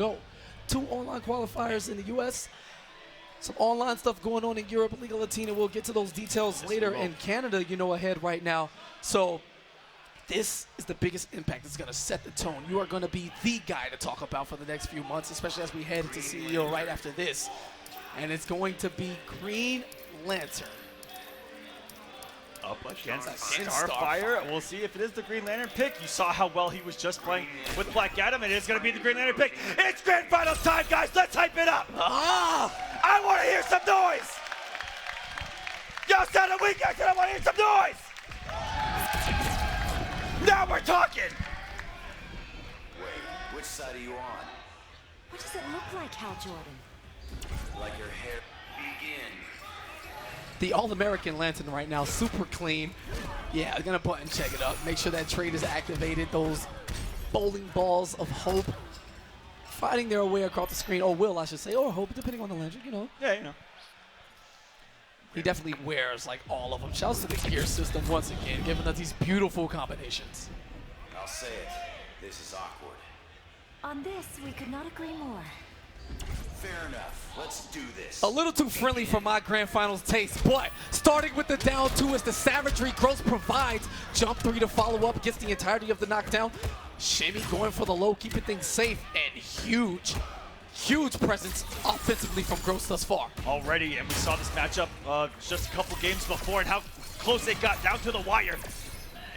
go. 2 online qualifiers in the U.S., some online stuff going on in Europe, Liga Latina. We'll get to those details later. In Canada, you know, ahead right now. So this is the biggest impact. It's going to set the tone. You are going to be the guy to talk about for the next few months, especially as we head into CEO right after this. And it's going to be Green Lantern up against Starfire. We'll see if it is the Green Lantern pick. You saw how well he was just playing with Black Adam. It is going to be the Green Lantern pick. It's Grand Finals time, guys. Let's hype it up. I want to hear some noise. Y'all sound a week. I said I want to hear some noise. Now we're talking. Wait, which side are you on? What does it look like, Hal Jordan? Like your hair begin. The All-American Lantern right now, super clean. Yeah, they're gonna button check it up. Make sure that trade is activated. Those bowling balls of hope fighting their way across the screen. Or will, I should say, or hope, depending on the Lantern, you know. Yeah, you know. He definitely wears like all of them. Shouts to the gear system once again, giving us these beautiful combinations. I'll say it. This is awkward. On this, we could not agree more. Fair enough. Let's do this. A little too friendly for my Grand Finals taste, but starting with the down 2 as the savagery Gross provides. Jump 3 to follow up, gets the entirety of the knockdown. Shimmy going for the low, keeping things safe, and huge presence offensively from Gross thus far. Already, and we saw this matchup just a couple games before and how close they got down to the wire.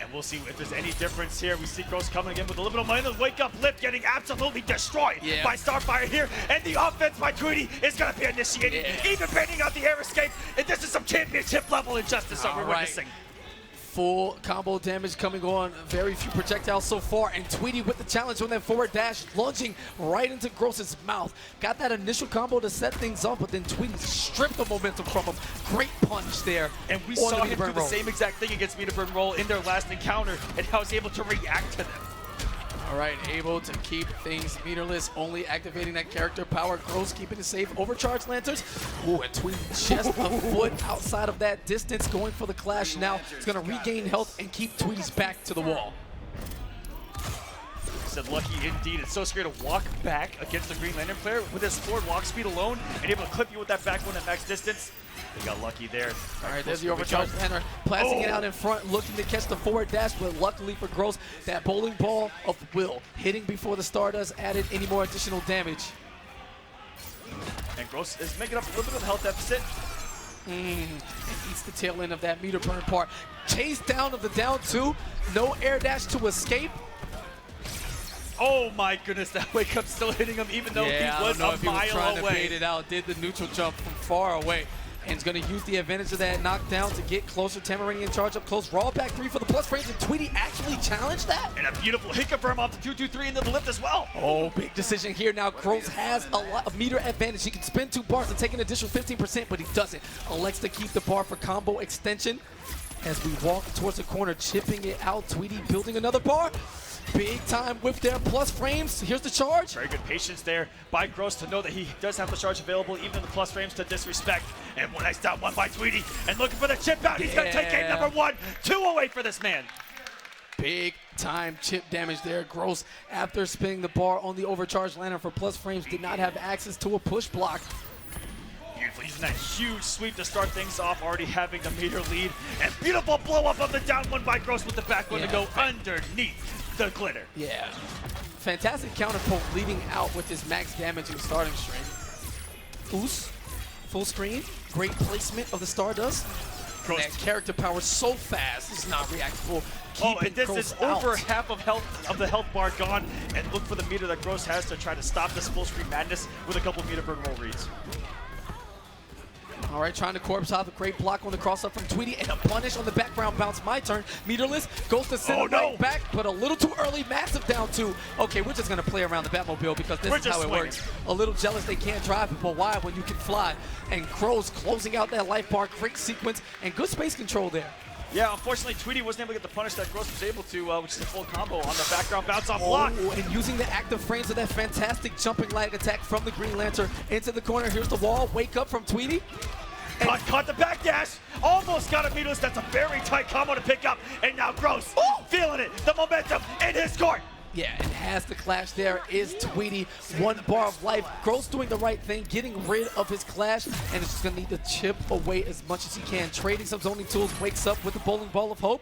And we'll see if there's any difference here. We see Gross coming in with a little bit of money. The wake-up lift getting absolutely destroyed by Starfire here. And the offense by Tweedy is going to be initiated, even bending out the air escape. And this is some championship level injustice that we're witnessing. Full combo damage coming on. Very few projectiles so far. And Tweedy with the challenge on that forward dash, lunging right into Gross's mouth. Got that initial combo to set things up, but then Tweedy stripped the momentum from him. Great punch there. And we saw him do the same exact thing against Meter Burn Roll in their last encounter, and how he's able to react to them. All right, able to keep things meterless, only activating that character power. Gross keeping it safe. Overcharged Lanterns. Ooh, and Tweedy just a foot outside of that distance, going for the clash now. It's going to regain health and keep Tweedy's back to the wall. Said lucky indeed. It's so scary to walk back against the Green Lantern player with his forward walk speed alone and able to clip you with that back one at max distance. They got lucky there. All right, there's the overcharged Lantern. Blasting it out in front, looking to catch the forward dash, but luckily for Gross, that bowling ball of will hitting before the Stardust added any more additional damage. And Gross is making up a little bit of a health deficit. And eats the tail end of that meter burn part. Chase down of the down 2. No air dash to escape. Oh my goodness, that wake up still hitting him even though he was a mile away. To bait it out, did the neutral jump from far away. And he's going to use the advantage of that knockdown to get closer. Tamarinian charge up close. Raw back 3 for the plus frames, and Tweedy actually challenged that. And a beautiful hiccup firm off the 2-2-3 into the lift as well. Oh, big decision here. Now Gross has a lot of meter advantage. He can spin 2 bars and take an additional 15%, but he doesn't. Elects to keep the bar for combo extension. As we walk towards the corner, chipping it out. Tweedy building another bar. Big time with their plus frames. Here's the charge. Very good patience there by Gross to know that he does have the charge available, even in the plus frames to disrespect. And one nice down one by Tweedy. And looking for the chip out. He's going to take game number 1. 2 away for this man. Big time chip damage there. Gross, after spinning the bar on the overcharged Lantern for plus frames, did not have access to a push block. Beautiful, using that huge sweep to start things off, already having the meter lead. And beautiful blow up of the down one by Gross with the back one to go underneath the glitter. Yeah. Fantastic counterpoint leading out with this max damaging starting string. Oos, full screen. Great placement of the Stardust. That character power so fast, it's not reactable. And this is over half of the health bar gone. And look for the meter that Gross has to try to stop this full screen madness with a couple meter burn roll reads. All right, trying to corpse out the great block on the cross up from Tweedy, and a punish on the background bounce. My turn. Meterless goes to send right back, but a little too early. Massive down 2. Okay, we're just going to play around the Batmobile because this is how it works. A little jealous they can't drive it, but why when you can fly? And Gross closing out that life bar. Great sequence and good space control there. Yeah, unfortunately, Tweedy wasn't able to get the punish that Gross was able to, which is a full combo on the background bounce off block. And using the active frames of that fantastic jumping lag attack from the Green Lantern into the corner. Here's the wall. Wake up from Tweedy. Caught the back dash. Almost got a meterless. That's a very tight combo to pick up. And now Gross feeling it. The momentum in his court. Yeah, and has the clash there is Tweedy. 1 bar of life. Gross doing the right thing, getting rid of his clash, and it's just going to need to chip away as much as he can. Trading some zoning tools, wakes up with the bowling ball of hope.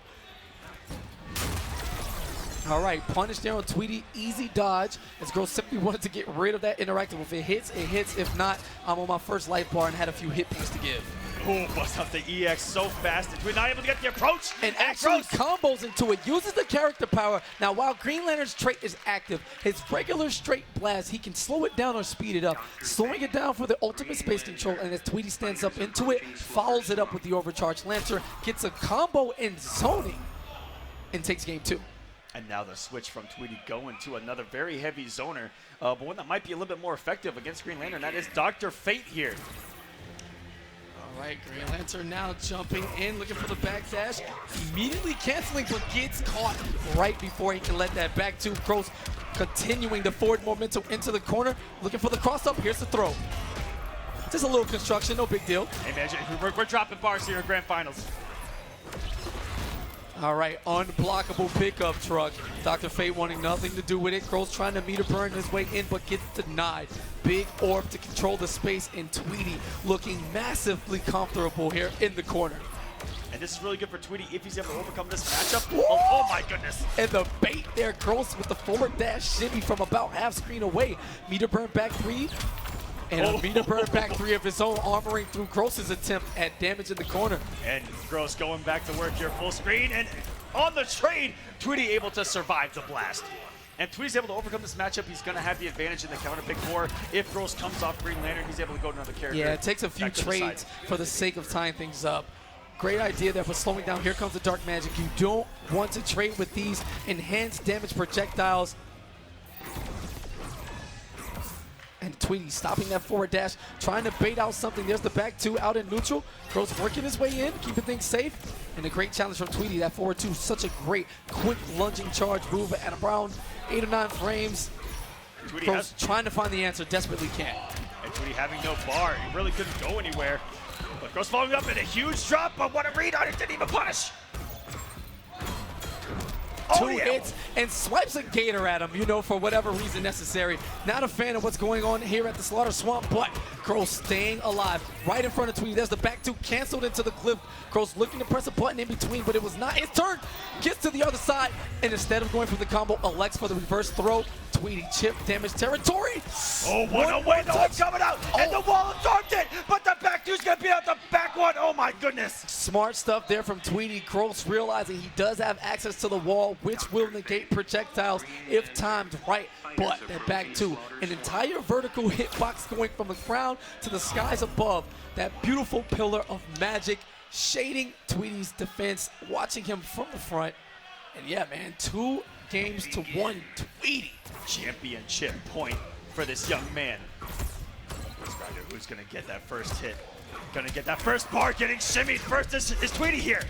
All right, punish there on Tweedy. Easy dodge, as Gross simply wanted to get rid of that interactive. If it hits, it hits. If not, I'm on my first life bar and had a few hit points to give. Oh, busts out the EX so fast. Tweedy not able to get the approach. And actually combos into it, uses the character power. Now, while Green Lantern's trait is active, his regular straight blast, he can slow it down or speed it up. Slowing it down for the ultimate space control, and as Tweedy stands up into it, follows it up with the overcharged Lantern, gets a combo in zoning, and takes game 2. And now the switch from Tweedy going to another very heavy zoner, but one that might be a little bit more effective against Green Lantern. That is Dr. Fate here. All right, Green Lantern now jumping in, looking for the backdash. Immediately canceling, but gets caught right before he can let that back to Gross. Continuing the forward momentum into the corner, looking for the cross-up. Here's the throw. Just a little construction, no big deal. Hey, man, we're dropping bars here in Grand Finals. All right, unblockable pickup truck. Dr. Fate wanting nothing to do with it. Gross trying to meter burn his way in, but gets denied. Big orb to control the space, and Tweedy looking massively comfortable here in the corner. And this is really good for Tweedy if he's able to overcome this matchup. Oh my goodness. And the bait there, Gross with the forward dash shimmy from about half screen away. Meter burn back 3. And a meter burn back 3 of his own, armoring through Gross's attempt at damage in the corner. And Gross going back to work here full screen, and on the trade, Tweedy able to survive the blast. And Tweedy's able to overcome this matchup. He's going to have the advantage in the counter pick 4. If Gross comes off Green Lantern, he's able to go to another character. Yeah, it takes a few trades for the sake of tying things up. Great idea there for slowing down. Here comes the Dark Magic. You don't want to trade with these enhanced damage projectiles. And Tweedy stopping that forward dash, trying to bait out something. There's the back 2 out in neutral. Gross working his way in, keeping things safe. And a great challenge from Tweedy. That forward 2, such a great quick lunging charge move at around 8 or 9 frames. Gross trying to find the answer, desperately can't. And Tweedy having no bar, he really couldn't go anywhere. But Gross following up in a huge drop, but what a read on it, didn't even punish. 2 hits and swipes a gator at him, you know, for whatever reason necessary. Not a fan of what's going on here at the Slaughter Swamp, but Gross staying alive right in front of Tweedy. There's the back 2 canceled into the cliff. Gross looking to press a button in between, but it was not his turn. Gets to the other side, and instead of going for the combo, elects for the reverse throw. Tweedy chip damage territory. Oh, one away, the one's coming out, and the wall absorbed it, but the back 2's gonna beat out the back 1. Oh my goodness. Smart stuff there from Tweedy. Gross realizing he does have access to the wall, which will negate projectiles if timed right. But that back 2, an entire vertical hitbox going from the ground to the skies above. That beautiful pillar of magic shading Tweedy's defense, watching him from the front. And yeah, man, 2 games to 1 Tweedy. Championship point for this young man. Who's gonna get that first hit? Gonna get that first bar, getting shimmied first is Tweedy here.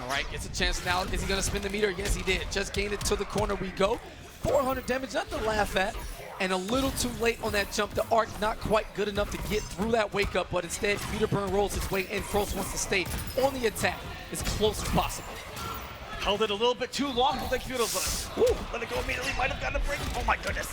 All right, gets a chance now. Is he gonna spin the meter? Yes, he did. Just gained it to the corner we go. 400 damage, nothing to laugh at. And a little too late on that jump. The arc not quite good enough to get through that wake up, but instead, meter burn rolls his way in. Gross wants to stay on the attack as close as possible. Held it a little bit too long. Like he would have let it go immediately. Might have gotten a break. Oh my goodness.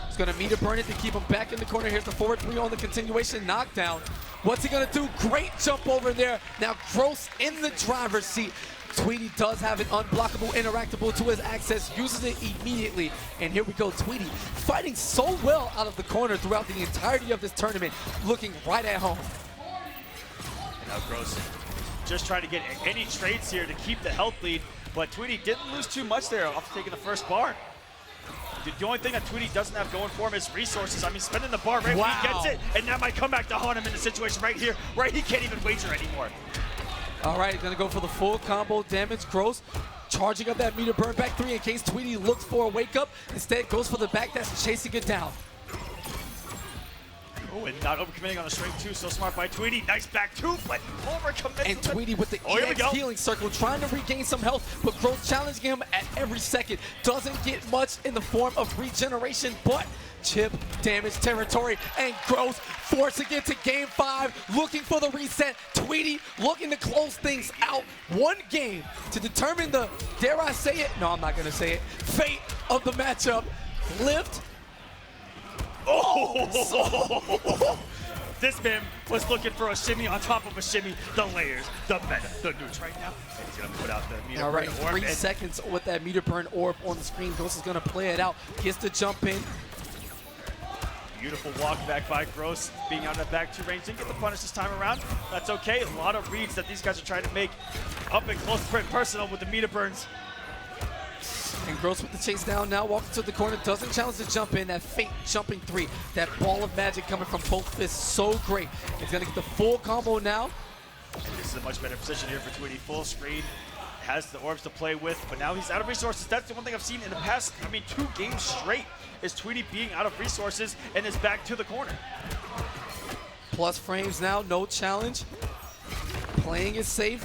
He's gonna meter burn it to keep him back in the corner. Here's the forward 3 on the continuation knockdown. What's he gonna do? Great jump over there. Now Gross in the driver's seat. Tweedy does have an unblockable interactable to his access, uses it immediately. And here we go, Tweedy fighting so well out of the corner throughout the entirety of this tournament, looking right at home. And now Gross just trying to get any trades here to keep the health lead, but Tweedy didn't lose too much there after taking the first bar. The only thing that Tweedy doesn't have going for him is resources. I mean, spending the bar right when he gets it, and that might come back to haunt him in a situation right here where he can't even wager anymore. All right, gonna go for the full combo damage. Gross charging up that meter burn back 3 in case Tweedy looks for a wake up. Instead, goes for the back dash, chasing it down. Oh, and not overcommitting on the string too. So smart by Tweedy. Nice back two, but overcommits. And Tweedy with the here we EX go. healing circle, trying to regain some health, but Gross challenging him at every second. Doesn't get much in the form of regeneration, but chip damage territory, and Gross forcing it to game 5, looking for the reset. Tweedy looking to close things out. One game to determine the, dare I say it? No, I'm not gonna say it. Fate of the matchup. Lift. Oh! This man was looking for a shimmy on top of a shimmy. The layers, the meta, the neuts right now. And he's gonna put out the meter All right, burn orb. 3 seconds with that meter burn orb on the screen. Gross is gonna play it out. Gets to jump in. Beautiful walk back by Gross, being out of the back 2 range. Didn't get the punish this time around. That's okay. A lot of reads that these guys are trying to make up and close and personal with the meter burns. And Gross with the chase down now, walking to the corner, doesn't challenge the jump in. That fake jumping 3, that ball of magic coming from both fists, so great. He's gonna get the full combo now. This is a much better position here for Tweedy. Full screen, has the orbs to play with, but now he's out of resources. That's the one thing I've seen in the past, 2 games straight, is Tweedy being out of resources and is back to the corner. Plus frames now, no challenge. Playing it safe.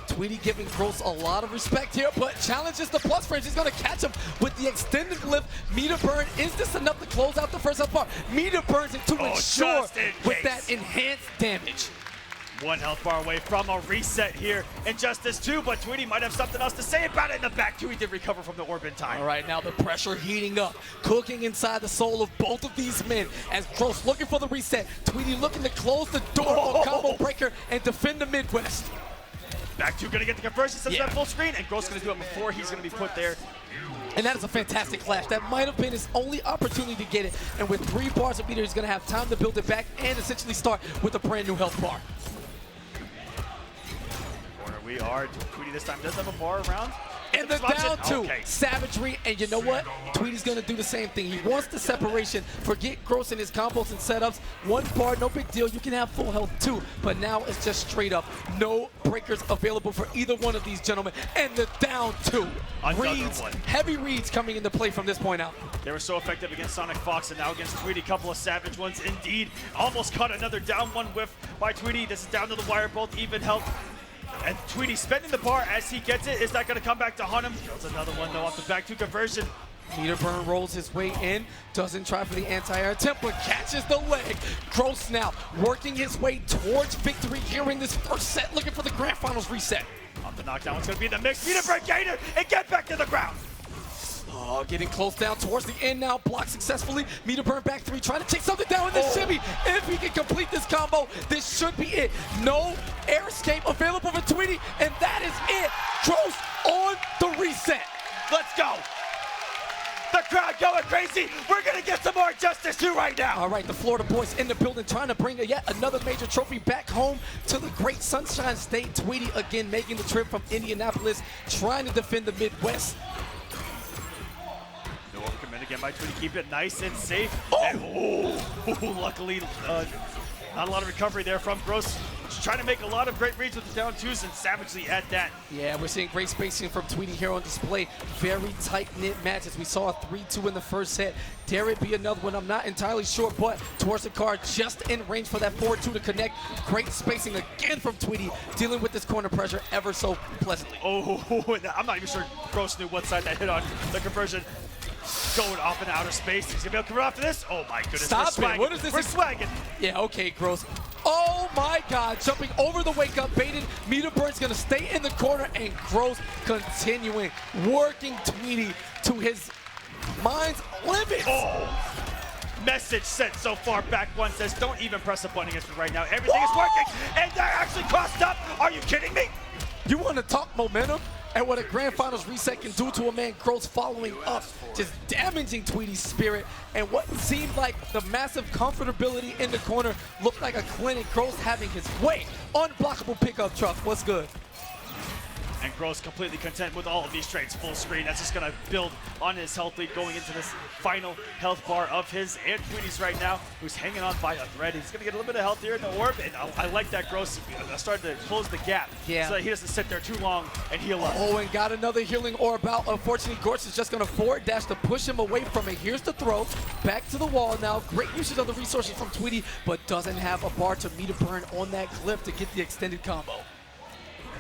Tweedy giving Gross a lot of respect here, but challenges the plus frames. He's gonna catch him with the extended lift. Meter burn, is this enough to close out the first health bar? Meter burns it to ensure just in with case. that enhanced damage. 1 health bar away from a reset here. Injustice 2, but Tweedy might have something else to say about it in the back. Tweedy did recover from the orb in time. All right, now the pressure heating up, cooking inside the soul of both of these men as Gross looking for the reset. Tweedy looking to close the door on combo breaker and defend the Midwest. Back 2 gonna get the conversion, sets Yeah. that full screen, and Gross gonna do it before he's gonna be put there. And that is a fantastic flash. That might have been his only opportunity to get it. And with 3 bars of meter, he's gonna have time to build it back and essentially start with a brand new health bar. Corner we are. Tweedy this time does have a bar around. And the down 2, Okay. savagery, and you know what? Tweedy's gonna do the same thing. He wants the separation. Forget Gross and his combos and setups. 1 bar, no big deal. You can have full health too, but now it's just straight up. No breakers available for either one of these gentlemen. And the down 2. Another Reads, one. heavy reads coming into play from this point out. They were so effective against Sonic Fox, and now against Tweedy, couple of savage ones indeed. Almost caught another down 1 whiff by Tweedy. This is down to the wire, both even health. And Tweedy spending the bar as he gets it. Is that going to come back to haunt him? Kills another one though off the back 2 conversion. Meter burn rolls his way in, doesn't try for the anti-air attempt, but catches the leg. Gross now working his way towards victory here in this first set, looking for the grand finals reset. Off the knockdown, it's going to be the mix. Meter burn gainer and get back to the ground. Oh, getting close down towards the end now, blocked successfully. Meter burn back 3, trying to take something down with the shimmy. If he can complete this combo, this should be it. No air escape available for Tweedy, and that is it. Gross on the reset. Let's go. The crowd going crazy. We're going to get some more Justice 2 right now. All right, the Florida boys in the building, trying to bring yet another major trophy back home to the great Sunshine State. Tweedy again making the trip from Indianapolis, trying to defend the Midwest. No overcommit again by Tweedy. Keep it nice and safe. Oh. And, luckily, not a lot of recovery there from Gross. Just trying to make a lot of great reads with the down 2s and savagely at that. Yeah, we're seeing great spacing from Tweedy here on display. Very tight-knit matches. We saw a 3-2 in the first set. Dare it be another one? I'm not entirely sure, but towards the card, just in range for that 4-2 to connect. Great spacing again from Tweedy, dealing with this corner pressure ever so pleasantly. Oh, I'm not even sure Gross knew what side that hit on. The conversion going off in outer space. He's gonna be able to come after this. Oh my goodness. Stop we're it. swagging. What is this? We're swagging. Yeah, okay, Gross. Oh my God, jumping over the wake up, baited. Meter burn's gonna stay in the corner, and Gross continuing, working Tweedy to his mind's limits. Oh. Message sent so far. Back 1 says, don't even press a button against me right now. Everything is working, and they're actually crossed up. Are you kidding me? You want to talk momentum and what a grand finals reset can do to a man? Gross following up, just damaging Tweedy's spirit, and what seemed like the massive comfortability in the corner looked like a clinic. Gross having his way. Unblockable pickup truck. What's good? And Gross completely content with all of these trades. Full screen. That's just going to build on his health lead going into this final health bar of his. And Tweedy's right now, who's hanging on by a thread. He's going to get a little bit of health here in the orb. And I like that Gross started to close the gap so that he doesn't sit there too long and heal up. Oh, and got another healing orb out. Unfortunately, Gross is just going to forward dash to push him away from it. Here's the throw. Back to the wall now. Great usage of the resources from Tweedy, but doesn't have a bar to meter burn on that glyph to get the extended combo.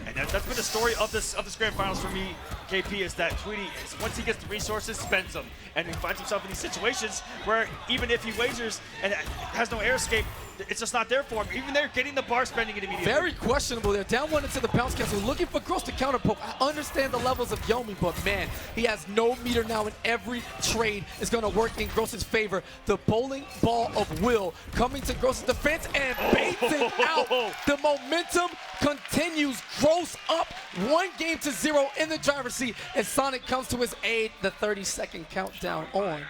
And that's been the story of this grand finals for me, KP, is that Tweedy, once he gets the resources, spends them. And he finds himself in these situations where even if he wagers and has no air escape, it's just not there for him. Even they're getting the bar, spending it immediately. Very questionable there. Down one into the bounce cancel, looking for Gross to counter poke. I understand the levels of Yomi, but man, he has no meter now, and every trade is going to work in Gross's favor. The bowling ball of will coming to Gross's defense and baits it out. The momentum continues. Gross up 1-0 in the driver's seat as Sonic comes to his aid. The 30-second countdown on.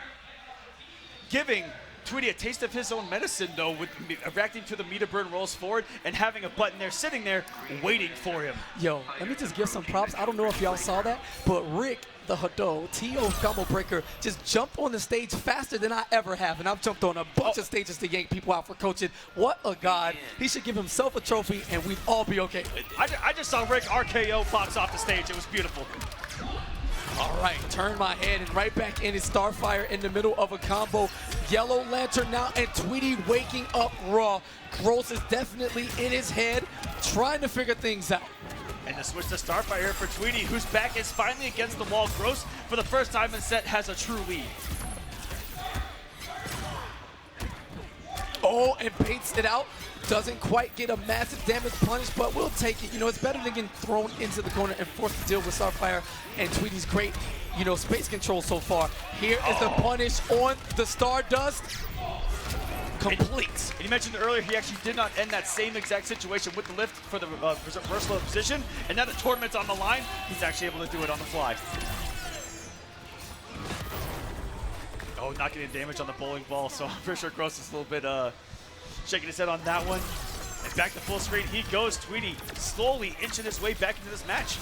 Giving Tweedy a taste of his own medicine, though, with reacting to the meter burn rolls forward and having a button there sitting there waiting for him. Yo, let me just give some props. I don't know if y'all saw that, but Rick, the Hado, T.O. Combo Breaker, just jumped on the stage faster than I ever have, and I've jumped on a bunch of stages to yank people out for coaching. What a god. He should give himself a trophy, and we'd all be okay with it. I just saw Rick RKO box off the stage. It was beautiful. All right, turn my head and right back in is Starfire in the middle of a combo. Yellow Lantern now and Tweedy waking up raw. Gross is definitely in his head, trying to figure things out. And the switch to Starfire here for Tweedy, whose back is finally against the wall. Gross, for the first time in set, has a true lead. Oh, and baits it out. Doesn't quite get a massive damage punish, but we'll take it. You know, it's better than getting thrown into the corner and forced to deal with Starfire and Tweedy's great, you know, space control so far. Here is the punish on the Stardust. Complete. And you mentioned earlier he actually did not end that same exact situation with the lift for the reversal of position, and now the tournament's on the line, he's actually able to do it on the fly. Oh, not getting damage on the bowling ball, so I'm pretty sure Gross is a little bit shaking his head on that one. And back to full screen he goes. Tweedy slowly inching his way back into this match.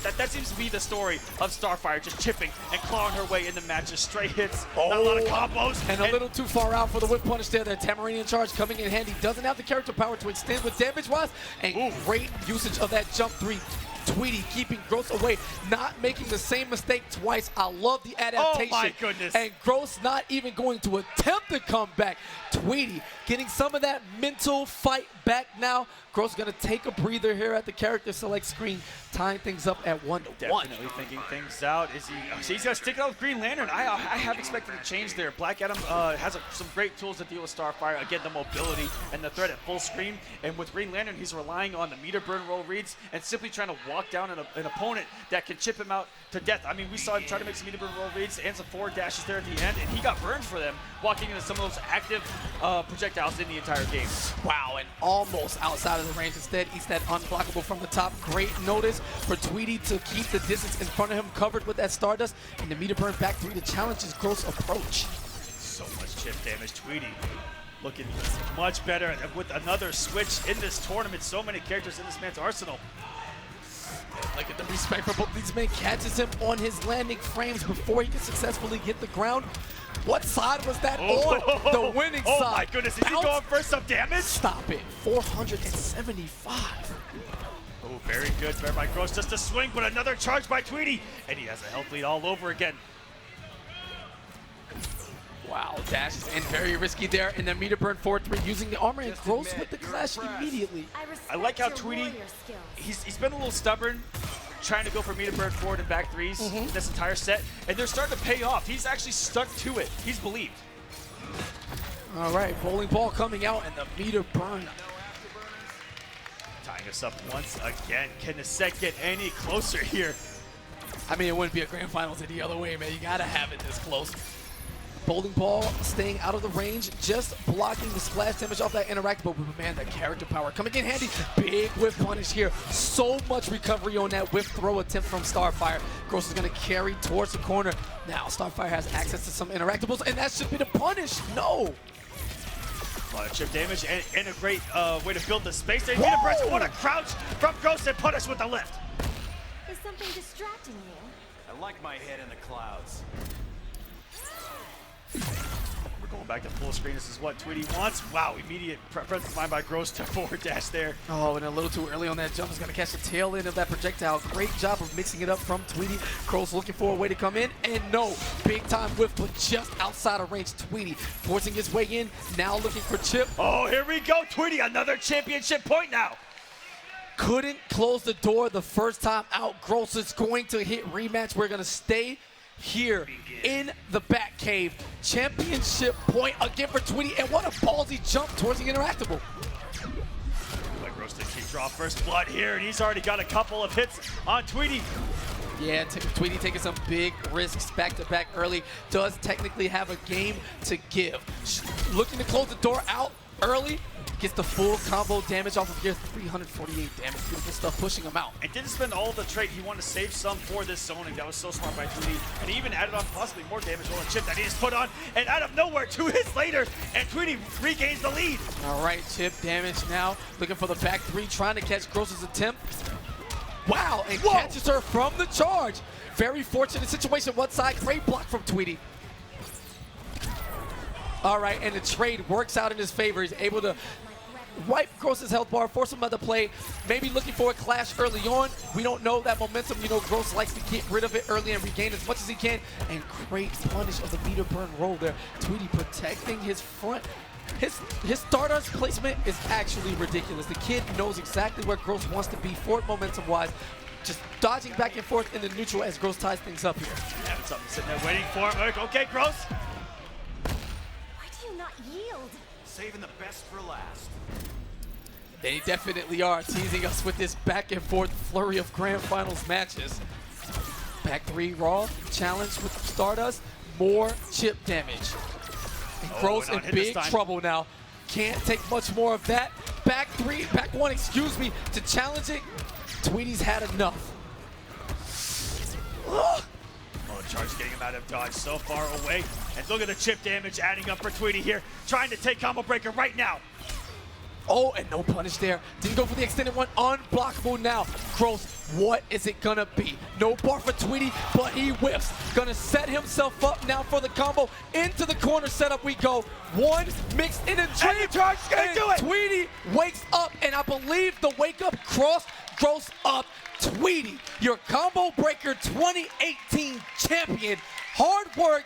That seems to be the story of Starfire, just chipping and clawing her way in the matches. Straight hits, not a lot of combos. And a little too far out for the whip punish there. That Tamarinian charge coming in handy. Doesn't have the character power to extend with damage-wise. And great usage of that jump 3. Tweedy keeping Gross away, not making the same mistake twice. I love the adaptation. Oh my goodness. And Gross not even going to attempt to come back. Tweedy getting some of that mental fight back now. Gross gonna take a breather here at the character select screen, tying things up at 1-1. Definitely thinking things out. Is he? So he's gonna stick it out with Green Lantern. I have expected a change there. Black Adam has some great tools to deal with Starfire. Again, the mobility and the threat at full screen. And with Green Lantern, he's relying on the meter burn roll reads and simply trying to walk down an opponent that can chip him out to death. I mean, we saw him try to make some meter burn roll reads and some forward dashes there at the end, and he got burned for them, walking into some of those active projectiles in the entire game. Wow, and almost outside of the range. Instead, he's that unblockable from the top. Great notice for Tweedy to keep the distance in front of him, covered with that Stardust, and the meter burn back 3 to challenge his Gross approach. So much chip damage. Tweedy looking much better with another switch in this tournament. So many characters in this man's arsenal. Look at the respect for both these men. Catches him on his landing frames before he can successfully get the ground. What side was that on? The winning side. Oh my goodness, is he going for some damage? Stop it. 475. Oh, very good there by Gross. Just a swing, but another charge by Tweedy. And he has a health lead all over again. Wow, dashes in very risky there in the meter burn 4-3, using the armor and Gross with the clash immediately. I like how Tweedy, he's been a little stubborn, trying to go for meter burn forward and back 3s this entire set, and they're starting to pay off. He's actually stuck to it. He's believed. All right, bowling ball coming out and the meter burn. Tying us up once again. Can the set get any closer here? I mean, it wouldn't be a grand finals any other way, man. You gotta have it this close. Bowling ball staying out of the range, just blocking the splash damage off that interact, but man, that character power coming in handy. Big whiff punish here. So much recovery on that whiff throw attempt from Starfire. Gross is gonna carry towards the corner. Now Starfire has access to some interactables, and that should be the punish. No. A lot of chip damage and a great way to build the space there. What a crouch from Gross and punish with the lift. something distracting you? I like my head in the clouds. We're going back to full screen. This is what Tweedy wants. Wow, immediate presence of mind by Gross to forward dash there. Oh, and a little too early on that jump. Is going to catch the tail end of that projectile. Great job of mixing it up from Tweedy. Gross looking for a way to come in. And no, big time whiff, but just outside of range. Tweedy forcing his way in. Now looking for Chip. Oh, here we go. Tweedy, another championship point now. Couldn't close the door the first time out. Gross is going to hit rematch. We're going to stay here in the back cave. Championship point again for Tweedy, and what a ballsy jump towards the interactable. Like Gross to keep draw first blood here, and he's already got a couple of hits on Tweedy. Yeah, Tweedy taking some big risks back-to-back early. Does technically have a game to give. Looking to close the door out early. Gets the full combo damage off of gear, 348 damage. Beautiful stuff, pushing him out. And didn't spend all the trait. He wanted to save some for this zoning. That was so smart by Tweedy. And he even added on possibly more damage on the chip that he just put on. And out of nowhere, 2 hits later, and Tweedy regains the lead. All right, chip damage now. Looking for the back 3, trying to catch Gross's attempt. Wow, and catches her from the charge. Very fortunate situation. One side, great block from Tweedy. All right, and the trade works out in his favor. He's able to wipe Gross's health bar, force him out to play, maybe looking for a clash early on. We don't know that momentum. You know, Gross likes to get rid of it early and regain as much as he can. And great punish of the meter burn roll there. Tweedy protecting his front. His Stardust placement is actually ridiculous. The kid knows exactly where Gross wants to be for momentum-wise. Just dodging back and forth in the neutral as Gross ties things up here. Having something sitting there waiting for him. Like, okay, Gross. Why do you not yield? Saving the best for last. They definitely are teasing us with this back and forth flurry of grand finals matches. Back 3 Raw, challenge with Stardust, more chip damage. And Gross in big trouble now. Can't take much more of that. Back 1, excuse me, to challenge it. Tweedy's had enough. Oh, charge getting him out of dodge so far away. And look at the chip damage adding up for Tweedy here. Trying to take combo breaker right now. Oh, and no punish there. Didn't go for the extended one. Unblockable now. Gross, what is it gonna be? No bar for Tweedy, but he whips. Gonna set himself up now for the combo. Into the corner setup we go. One mixed in a trade. And the charge is gonna do it. Tweedy wakes up, and I believe the wake up cross Gross up. Tweedy, your combo breaker 2018 champion. Hard work,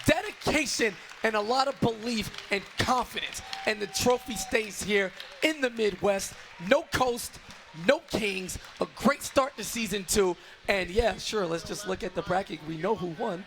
dedication, and a lot of belief and confidence. And the trophy stays here in the Midwest. No coast, no kings. A great start to season 2. And yeah, sure, let's just look at the bracket. We know who won.